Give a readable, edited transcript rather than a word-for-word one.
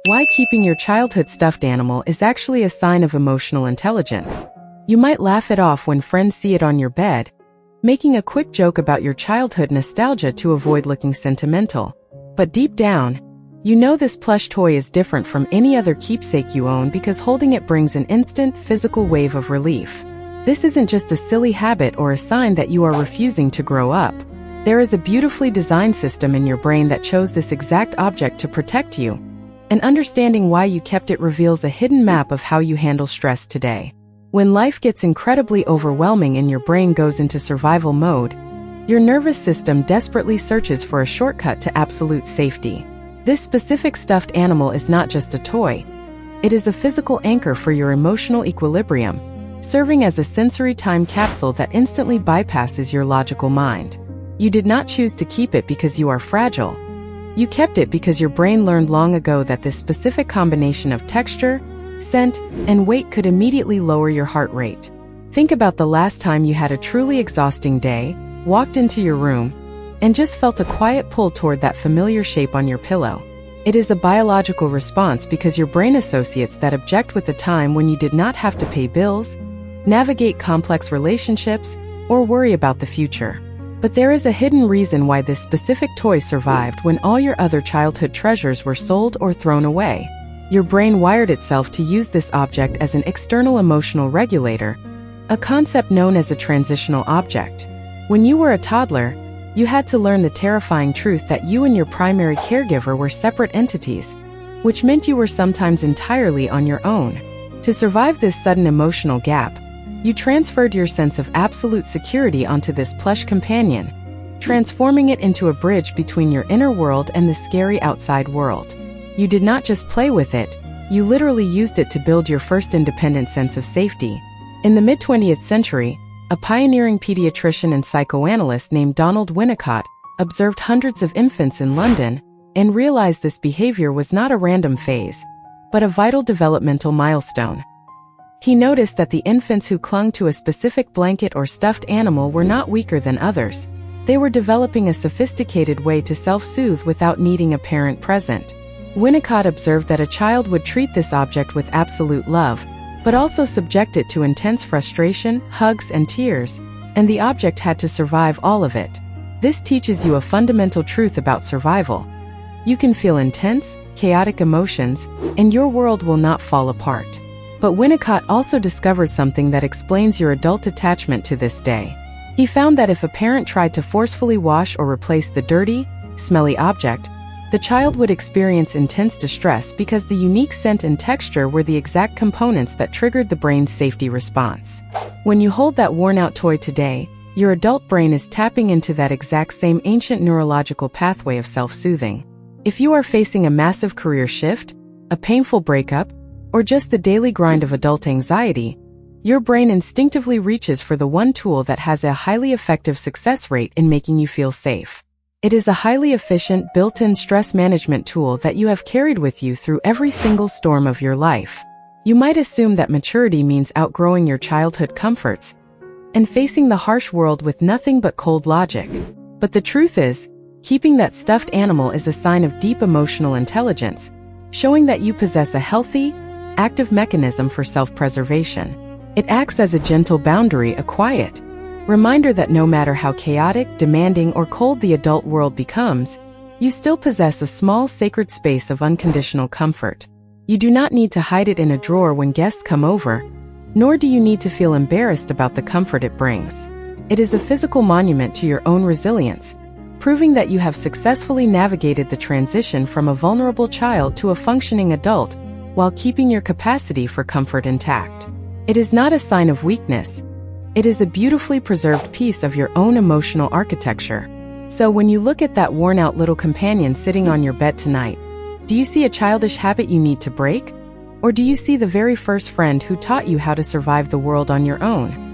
Why keeping your childhood stuffed animal is actually a sign of emotional intelligence. You might laugh it off when friends see it on your bed, making a quick joke about your childhood nostalgia to avoid looking sentimental. But deep down, you know this plush toy is different from any other keepsake you own because holding it brings an instant, physical wave of relief. This isn't just a silly habit or a sign that you are refusing to grow up. There is a beautifully designed system in your brain that chose this exact object to protect you. And understanding why you kept it reveals a hidden map of how you handle stress today. When life gets incredibly overwhelming and your brain goes into survival mode, your nervous system desperately searches for a shortcut to absolute safety. This specific stuffed animal is not just a toy. It is a physical anchor for your emotional equilibrium, serving as a sensory time capsule that instantly bypasses your logical mind. You did not choose to keep it because you are fragile. You kept it because your brain learned long ago that this specific combination of texture, scent, and weight could immediately lower your heart rate. Think about the last time you had a truly exhausting day, walked into your room, and just felt a quiet pull toward that familiar shape on your pillow. It is a biological response because your brain associates that object with a time when you did not have to pay bills, navigate complex relationships, or worry about the future. But there is a hidden reason why this specific toy survived when all your other childhood treasures were sold or thrown away. Your brain wired itself to use this object as an external emotional regulator, a concept known as a transitional object. When you were a toddler, you had to learn the terrifying truth that you and your primary caregiver were separate entities, which meant you were sometimes entirely on your own. To survive this sudden emotional gap, you transferred your sense of absolute security onto this plush companion, transforming it into a bridge between your inner world and the scary outside world. You did not just play with it, you literally used it to build your first independent sense of safety. In the mid-20th century, a pioneering pediatrician and psychoanalyst named Donald Winnicott observed hundreds of infants in London and realized this behavior was not a random phase, but a vital developmental milestone. He noticed that the infants who clung to a specific blanket or stuffed animal were not weaker than others. They were developing a sophisticated way to self-soothe without needing a parent present. Winnicott observed that a child would treat this object with absolute love, but also subject it to intense frustration, hugs, and tears, and the object had to survive all of it. This teaches you a fundamental truth about survival. You can feel intense, chaotic emotions, and your world will not fall apart. But Winnicott also discovered something that explains your adult attachment to this day. He found that if a parent tried to forcefully wash or replace the dirty, smelly object, the child would experience intense distress because the unique scent and texture were the exact components that triggered the brain's safety response. When you hold that worn-out toy today, your adult brain is tapping into that exact same ancient neurological pathway of self-soothing. If you are facing a massive career shift, a painful breakup, or just the daily grind of adult anxiety, your brain instinctively reaches for the one tool that has a highly effective success rate in making you feel safe. It is a highly efficient, built-in stress management tool that you have carried with you through every single storm of your life. You might assume that maturity means outgrowing your childhood comforts and facing the harsh world with nothing but cold logic. But the truth is, keeping that stuffed animal is a sign of deep emotional intelligence, showing that you possess a healthy, active mechanism for self-preservation. It acts as a gentle boundary, a quiet reminder that no matter how chaotic, demanding, or cold the adult world becomes, you still possess a small, sacred space of unconditional comfort. You do not need to hide it in a drawer when guests come over, nor do you need to feel embarrassed about the comfort it brings. It is a physical monument to your own resilience, proving that you have successfully navigated the transition from a vulnerable child to a functioning adult while keeping your capacity for comfort intact. It is not a sign of weakness. It is a beautifully preserved piece of your own emotional architecture. So when you look at that worn-out little companion sitting on your bed tonight, do you see a childish habit you need to break? Or do you see the very first friend who taught you how to survive the world on your own?